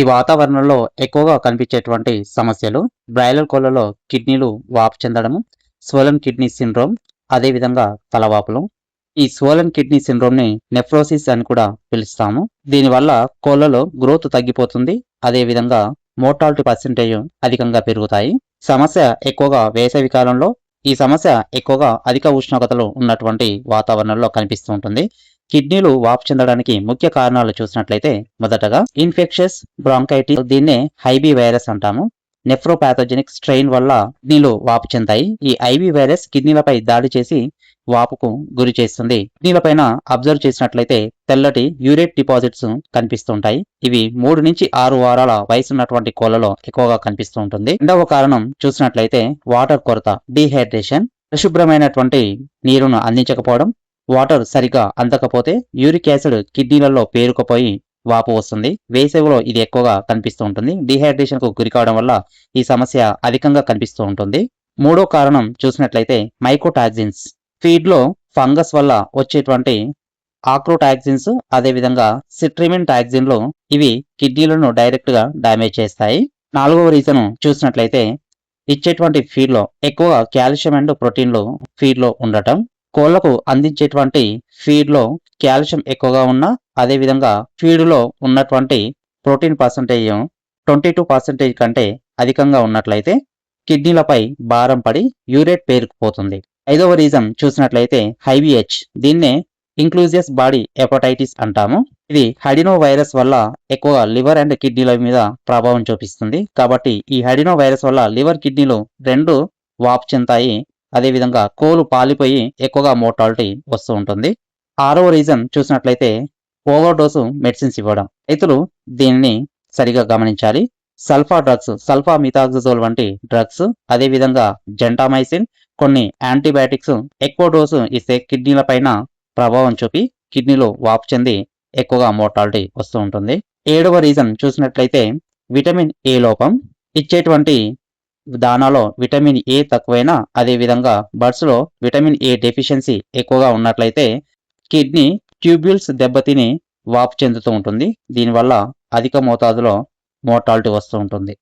ఈ వాతావరణంలో ఎక్కువగా కనిపించేటువంటి సమస్యలు బ్రాయిలర్ కోళ్లలో కిడ్నీలు వాపు చెందడము, స్వోలన్ కిడ్నీ సిండ్రోమ్, అదేవిధంగా తలవాపులు. ఈ స్వోలన్ కిడ్నీ సిండ్రోమ్ ని నెఫ్రోసిస్ అని కూడా పిలుస్తాము. దీనివల్ల కోళ్లలో గ్రోత్ తగ్గిపోతుంది. అదేవిధంగా మోర్టాలిటీ పర్సెంటేజ్ అధికంగా పెరుగుతాయి. సమస్య ఎక్కువగా వేసవి కాలంలో, ఈ సమస్య ఎక్కువగా అధిక ఉష్ణోగ్రతలు ఉన్నటువంటి వాతావరణంలో కనిపిస్తూ ఉంటుంది. కిడ్నీలు వాపు చెందడానికి ముఖ్య కారణాలు చూసినట్లయితే మొదటగా ఇన్ఫెక్షస్ బ్రాంకైటిస్, దీన్నే హైబీ వైరస్ అంటాము. నెఫ్రోపాథోజెనిక్ స్ట్రెయిన్ వల్ల కిడ్నీలు వాపు చెందాయి. ఈ ఐబీ వైరస్ కిడ్నీలపై దాడి చేసి వాపుకు గురి చేస్తుంది. కిడ్నీలపైన అబ్జర్వ్ చేసినట్లయితే తెల్లటి యూరేట్ డిపాజిట్స్ కనిపిస్తుంటాయి. ఇవి 3 నుంచి 6 వారాల వయసు ఉన్నటువంటి కోళ్లలో ఎక్కువగా కనిపిస్తూ ఉంటుంది. రెండవ కారణం చూసినట్లయితే వాటర్ కొరత, డీహైడ్రేషన్. పరిశుభ్రమైనటువంటి నీరును అందించకపోవడం, వాటర్ సరిగా అందకపోతే యూరిక్ యాసిడ్ కిడ్నీలలో పేరుకుపోయి వాపు వస్తుంది. వేసవిలో ఇది ఎక్కువగా కనిపిస్తూ ఉంటుంది. డీహైడ్రేషన్ కు గురి కావడం వల్ల ఈ సమస్య అధికంగా కనిపిస్తూ ఉంటుంది. మూడో కారణం చూసినట్లయితే మైకోటాక్సిన్స్. ఫీడ్ లో ఫంగస్ వల్ల వచ్చేటువంటి ఆక్రోటాక్సిన్స్, అదేవిధంగా సిట్రిమిన్ టాక్సిన్లు, ఇవి కిడ్నీలను డైరెక్ట్ గా డ్యామేజ్ చేస్తాయి. నాలుగవ రీజన్ చూసినట్లయితే ఇచ్చేటువంటి ఫీడ్ లో ఎక్కువగా కాల్షియం అండ్ ప్రోటీన్లు ఫీడ్ లో ఉండటం. కోళ్లకు అందించేటువంటి ఫీడ్ లో కాల్షియం ఎక్కువగా ఉన్నా, అదేవిధంగా ఫీడ్ లో ఉన్నటువంటి ప్రోటీన్ పర్సంటేజ్ 22% కంటే అధికంగా ఉన్నట్లయితే కిడ్నీలపై భారం పడి యూరేట్ పేరుకుపోతుంది. ఐదవ రీజన్ చూసినట్లయితే హైబిహెచ్, దీన్నే ఇంక్లూజియస్ బాడీ హెపటైటిస్ అంటాము. ఇది హడినో వైరస్ వల్ల ఎక్కువగా లివర్ అండ్ కిడ్నీల మీద ప్రభావం చూపిస్తుంది. కాబట్టి ఈ హడినో వైరస్ వల్ల లివర్, కిడ్నీలు రెండు వాపు చెందుతాయి. అదేవిధంగా కోలు పాలిపోయి ఎక్కువగా మోర్టాలిటీ వస్తూ ఉంటుంది. ఆరవ రీజన్ చూసినట్లయితే ఓవర్ డోసు మెడిసిన్స్ ఇవ్వడం. రైతులు దీనిని సరిగా గమనించాలి. సల్ఫా డ్రగ్స్, సల్ఫా మిథాక్సజోల్ వంటి డ్రగ్స్, అదేవిధంగా జెంటామైసిన్, కొన్ని యాంటీబయాటిక్స్ ఎక్కువ డోసు ఇస్తే కిడ్నీల పైన ప్రభావం చూపి కిడ్నీలు వాపు చెంది ఎక్కువగా మోర్టాలిటీ వస్తూ ఉంటుంది. ఏడవ రీజన్ చూసినట్లయితే విటమిన్ ఏ లోపం. ఇచ్చేటువంటి దానాలో విటమిన్ ఏ తక్కువైనా, అదేవిధంగా బర్డ్స్ లో విటమిన్ ఏ డెఫిషియన్సీ ఎక్కువగా ఉన్నట్లయితే కిడ్నీ ట్యూబ్యూల్స్ దెబ్బతిని వాపు చెందుతూ ఉంటుంది. దీనివల్ల అధిక మోతాదులో మోర్టాలిటీ వస్తూ ఉంటుంది.